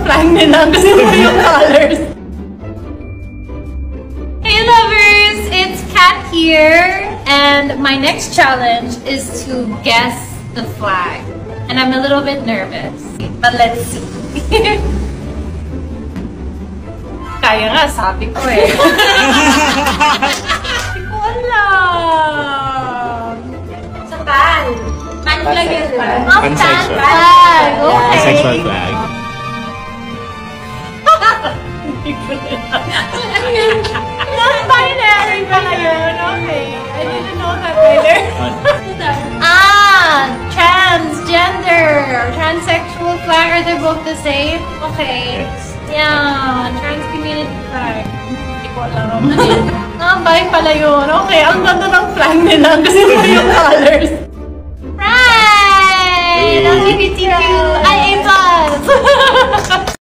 flag nila kasi ito yung colors. Hey lovers! It's Kat here, and my next challenge is to guess the flag. And I'm a little bit nervous, but let's see. Kaya nga, sabi ko eh. Hindi ko alam. Sa pan. Pan flag yun pa. Pansexual. Flag. Okay. Pansexual flag. Non-binary pala yun. Okay. I didn't know that either. Transgender. Transsexual flag. Are they both the same? Okay. Yes. Yeah. Trans community flag. Hindi ko alam. Bi pala yun. Okay. Ang ganda ng flag nila kasi ito yung colors. Right! LGBTQ. A+.